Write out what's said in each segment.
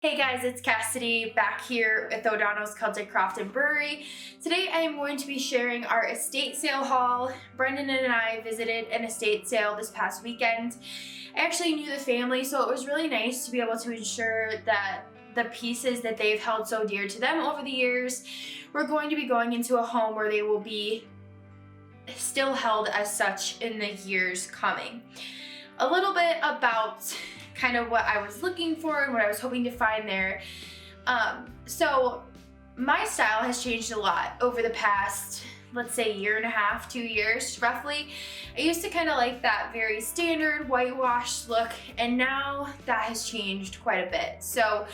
Hey guys, it's Cassidy back here with O'Donnells Celtic Croft Brewery. Today I am going to be sharing our estate sale haul. Brendan and I visited an estate sale this past weekend. I actually knew the family, so it was really nice to be able to ensure that the pieces that they've held so dear to them over the years were going to be going into a home where they will be still held as such in the years coming. A little bit about kind of what I was looking for and what I was hoping to find there. So my style has changed a lot over the past, let's say, year and a half, 2 years roughly. I used to kind of like that very standard whitewashed look, and now that has changed quite a bit. So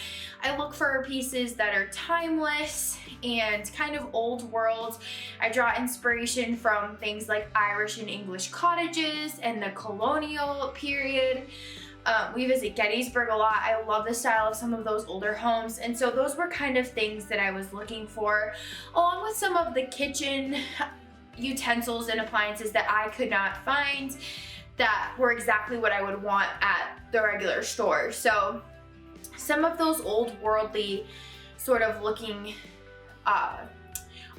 I look for pieces that are timeless and kind of old world. I draw inspiration from things like Irish and English cottages and the Colonial period. We visit Gettysburg a lot. I love the style of some of those older homes, and so those were kind of things that I was looking for, along with some of the kitchen utensils and appliances that I could not find that were exactly what I would want at the regular store. So some of those old worldly sort of looking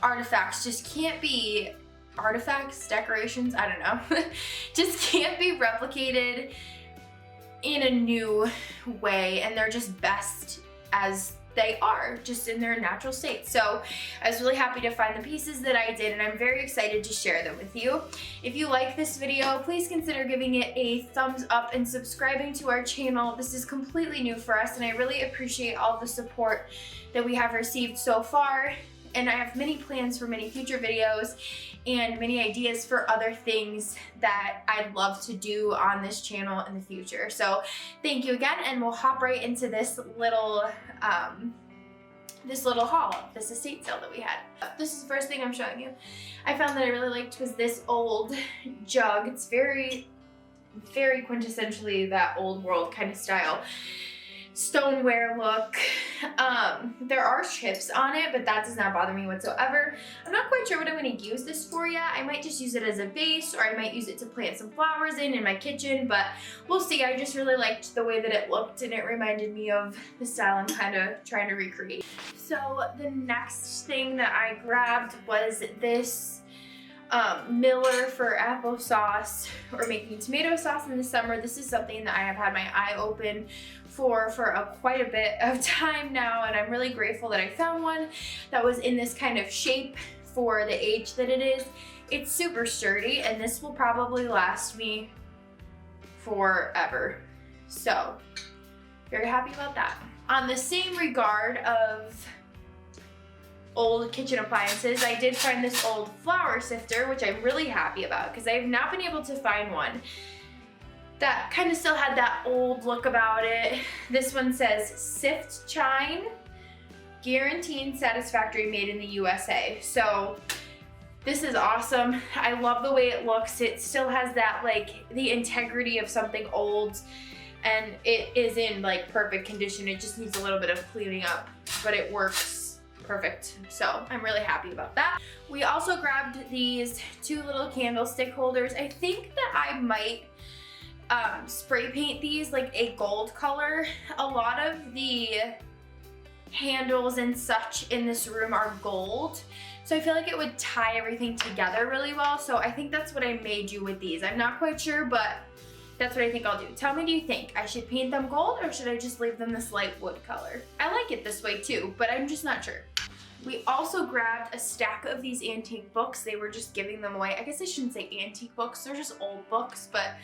artifacts just can't be artifacts, decorations, I don't know, just can't be replicated in a new way, and they're just best as they are, just in their natural state. So I was really happy to find the pieces that I did, and I'm very excited to share them with you. If you like this video, please consider giving it a thumbs up and subscribing to our channel. This is completely new for us, and I really appreciate all the support that we have received so far. And I have many plans for many future videos and many ideas for other things that I'd love to do on this channel in the future. So thank you again, and we'll hop right into this little haul, this estate sale that we had. This is the first thing I'm showing you. I found that I really liked was this old jug. It's very, very quintessentially that old world kind of style. Stoneware look. There are chips on it, but that does not bother me whatsoever. I'm not quite sure what I'm going to use this for yet. I might just use it as a vase, or I might use it to plant some flowers in my kitchen, but we'll see. I just really liked the way that it looked, and it reminded me of the style I'm kind of trying to recreate. So the next thing that I grabbed was this Miller for applesauce, or making tomato sauce in the summer. This is something that I have had my eye open for quite a bit of time now, and I'm really grateful that I found one that was in this kind of shape for the age that it is. It's super sturdy, and this will probably last me forever. So very happy about that. On the same regard of old kitchen appliances, I did find this old flour sifter, which I'm really happy about because I have not been able to find one that kind of still had that old look about it. This one says sift chine, guaranteed satisfactory, made in the USA. So this is awesome. I love the way it looks. It still has that, like, the integrity of something old, and it is in like perfect condition. It just needs a little bit of cleaning up, but it works perfect. So I'm really happy about that. We also grabbed these two little candlestick holders. I think that I might spray paint these like a gold color. A lot of the handles and such in this room are gold, so I feel like it would tie everything together really well. So I think that's what I may do with these. I'm not quite sure, but that's what I think I'll do. Tell me, do you think I should paint them gold, or should I just leave them this light wood color? I like it this way too, but I'm just not sure. We also grabbed a stack of these antique books. They were just giving them away. I guess I shouldn't say antique books, they're just old books, but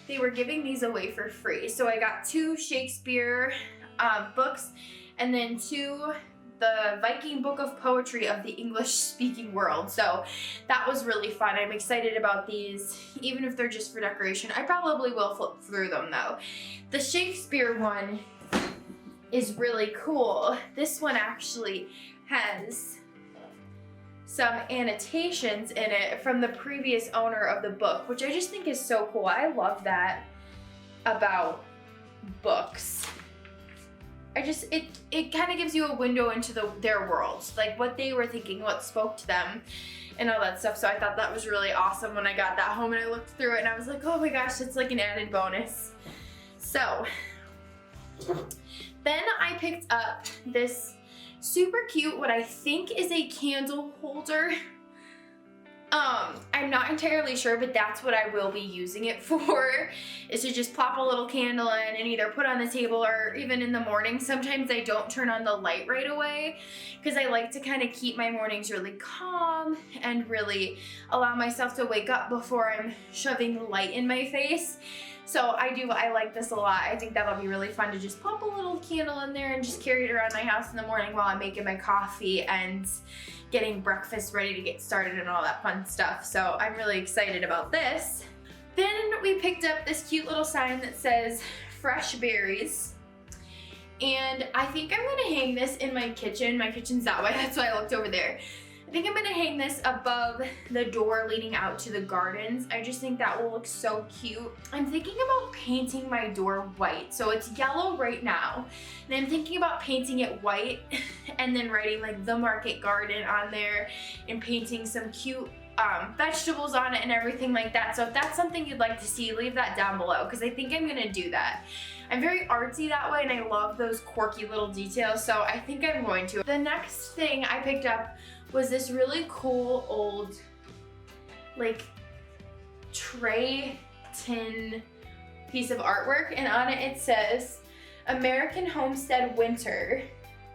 they were giving these away for free. So I got 2 Shakespeare books, and then 2 the Viking Book of Poetry of the English-speaking world. So that was really fun. I'm excited about these, even if they're just for decoration. I probably will flip through them though. The Shakespeare one is really cool. This one actually has some annotations in it from the previous owner of the book, which I just think is so cool. I love that about books. It kind of gives you a window into their worlds, like what they were thinking, what spoke to them, and all that stuff. So I thought that was really awesome when I got that home and I looked through it and I was like, oh my gosh, it's like an added bonus. So Then I picked up this super cute, what I think is a candle holder. I'm not entirely sure, but that's what I will be using it for, is to just plop a little candle in and either put on the table, or even in the morning. Sometimes I don't turn on the light right away because I like to kind of keep my mornings really calm and really allow myself to wake up before I'm shoving light in my face. So I like this a lot. I think that'll be really fun to just pop a little candle in there and just carry it around my house in the morning while I'm making my coffee and getting breakfast ready to get started and all that fun stuff. So I'm really excited about this. Then we picked up this cute little sign that says fresh berries. And I think I'm gonna hang this in my kitchen. My kitchen's that way, that's why I looked over there. I think I'm gonna hang this above the door leading out to the gardens. I just think that will look so cute. I'm thinking about painting my door white. So it's yellow right now. And I'm thinking about painting it white and then writing like the market garden on there and painting some cute vegetables on it and everything like that. So if that's something you'd like to see, leave that down below because I think I'm gonna do that. I'm very artsy that way and I love those quirky little details, so I think I'm going to. The next thing I picked up was this really cool old like tray tin piece of artwork, and on it says American Homestead Winter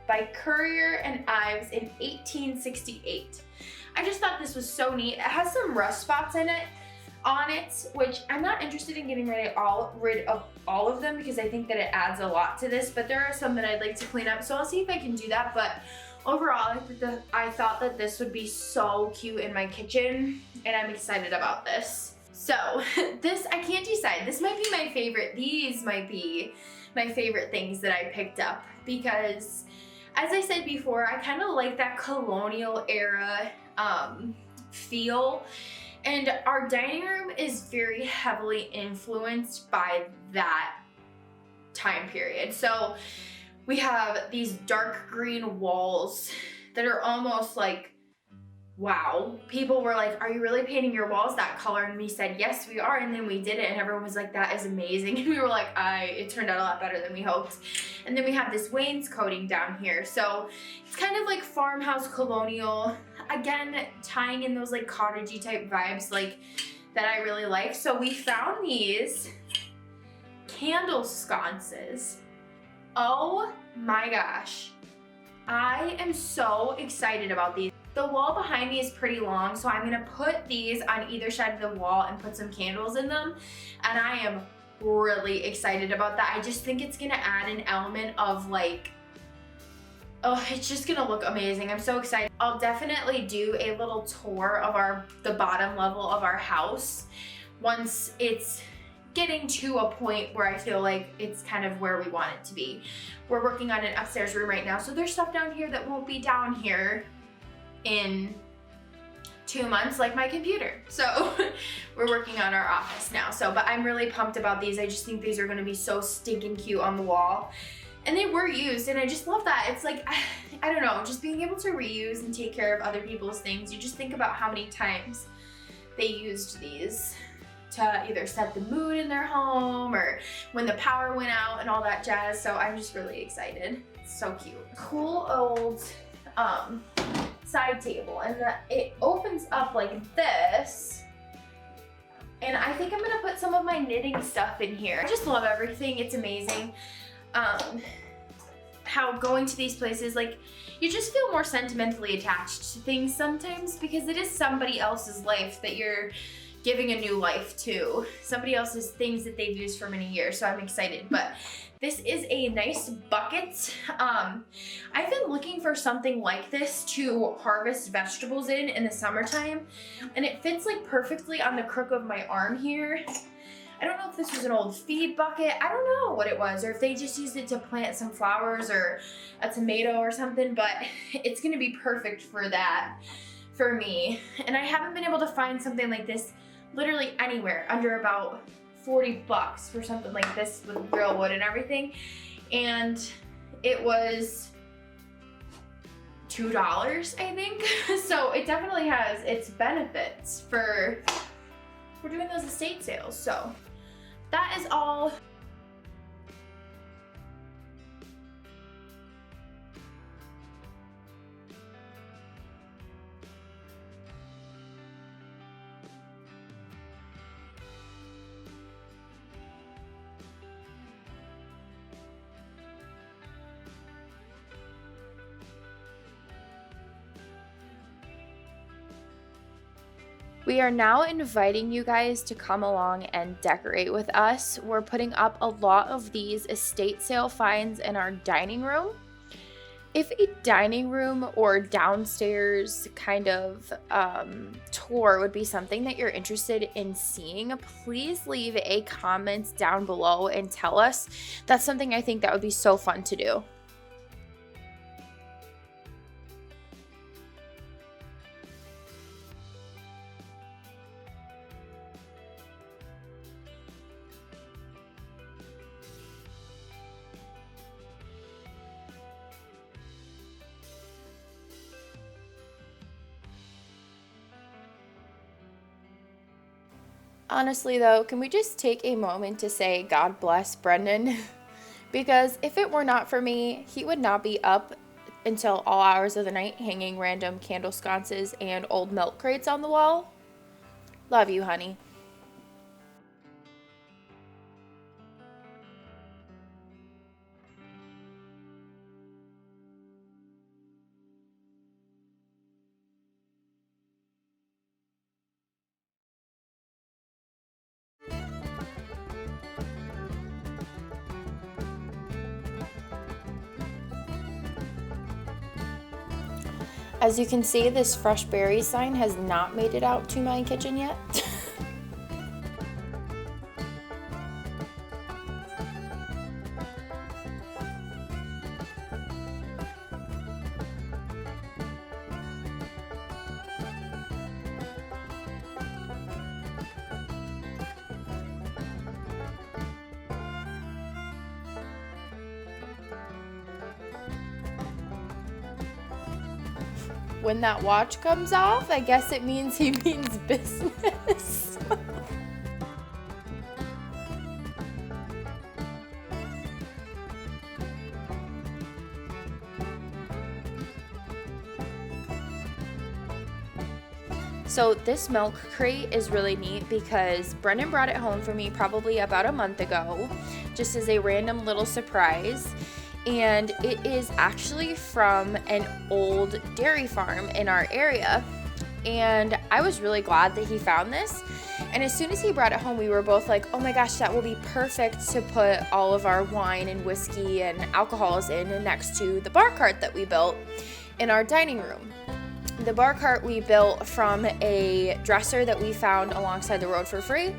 by Currier and Ives in 1868. I just thought this was so neat. It has some rust spots on it, which I'm not interested in getting rid of all of them because I think that it adds a lot to this, but there are some that I'd like to clean up, so I'll see if I can do that. But overall, I thought that this would be so cute in my kitchen, and I'm excited about this. So this, I can't decide. This might be my favorite. These might be my favorite things that I picked up because, as I said before, I kind of like that colonial era feel. And our dining room is very heavily influenced by that time period. So we have these dark green walls that are almost like, wow. People were like, are you really painting your walls that color? And we said, yes, we are. And then we did it and everyone was like, that is amazing. And we were like, it turned out a lot better than we hoped. And then we have this wainscoting down here. So it's kind of like farmhouse colonial. Again, tying in those like cottagey type vibes like that I really like. So we found these candle sconces. Oh my gosh. I am so excited about these. The wall behind me is pretty long, so I'm gonna put these on either side of the wall and put some candles in them. And I am really excited about that. I just think it's gonna add an element of like, oh, it's just gonna look amazing. I'm so excited. I'll definitely do a little tour of the bottom level of our house once it's getting to a point where I feel like it's kind of where we want it to be. We're working on an upstairs room right now, so there's stuff down here that won't be down here in 2 months, like my computer. So we're working on our office now. But I'm really pumped about these. I just think these are gonna be so stinking cute on the wall. And they were used, and I just love that. It's like, I don't know, just being able to reuse and take care of other people's things. You just think about how many times they used these to either set the mood in their home or when the power went out and all that jazz. So I'm just really excited. It's so cute. Cool old side table, and it opens up like this. And I think I'm gonna put some of my knitting stuff in here. I just love everything. It's amazing. How going to these places, like, you just feel more sentimentally attached to things sometimes because it is somebody else's life that you're giving a new life to. Somebody else's things that they've used for many years, so I'm excited. But this is a nice bucket. I've been looking for something like this to harvest vegetables in the summertime, and it fits like perfectly on the crook of my arm here. I don't know if this was an old feed bucket. I don't know what it was, or if they just used it to plant some flowers or a tomato or something, but it's gonna be perfect for that for me. And I haven't been able to find something like this literally anywhere under about 40 bucks for something like this with real wood and everything. And it was $2, I think. So it definitely has its benefits for doing those estate sales. So that is all We are now inviting you guys to come along and decorate with us. We're putting up a lot of these estate sale finds in our dining room. If a dining room or downstairs kind of tour would be something that you're interested in seeing, please leave a comment down below and tell us. That's something I think that would be so fun to do. Honestly though, can we just take a moment to say God bless Brendan? Because if it were not for me, he would not be up until all hours of the night hanging random candle sconces and old milk crates on the wall. Love you, honey. As you can see, this fresh berry sign has not made it out to my kitchen yet. When that watch comes off, I guess it means he means business. So this milk crate is really neat because Brendan brought it home for me probably about a month ago, just as a random little surprise. And it is actually from an old dairy farm in our area. And I was really glad that he found this. And as soon as he brought it home, we were both like, oh my gosh, that will be perfect to put all of our wine and whiskey and alcohols in next to the bar cart that we built in our dining room. The bar cart we built from a dresser that we found alongside the road for free.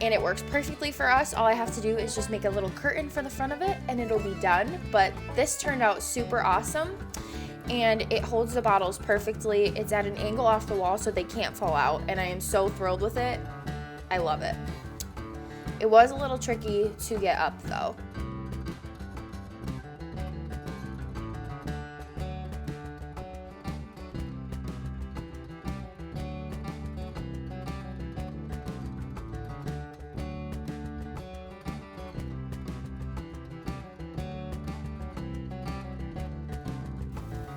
And it works perfectly for us. All I have to do is just make a little curtain for the front of it and it'll be done. But this turned out super awesome and it holds the bottles perfectly. It's at an angle off the wall so they can't fall out, and I am so thrilled with it. I love it. It was a little tricky to get up though.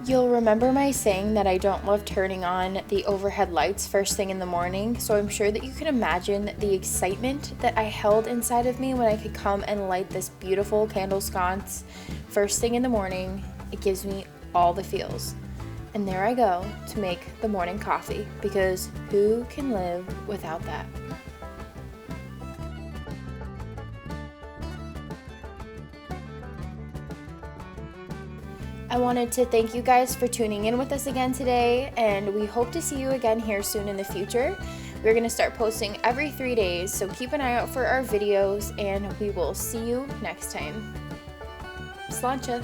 You'll remember my saying that I don't love turning on the overhead lights first thing in the morning, so I'm sure that you can imagine the excitement that I held inside of me when I could come and light this beautiful candle sconce first thing in the morning. It gives me all the feels. And there I go to make the morning coffee, because who can live without that? I wanted to thank you guys for tuning in with us again today, and we hope to see you again here soon in the future. We're going to start posting every 3 days, so keep an eye out for our videos, and we will see you next time. Sláinte!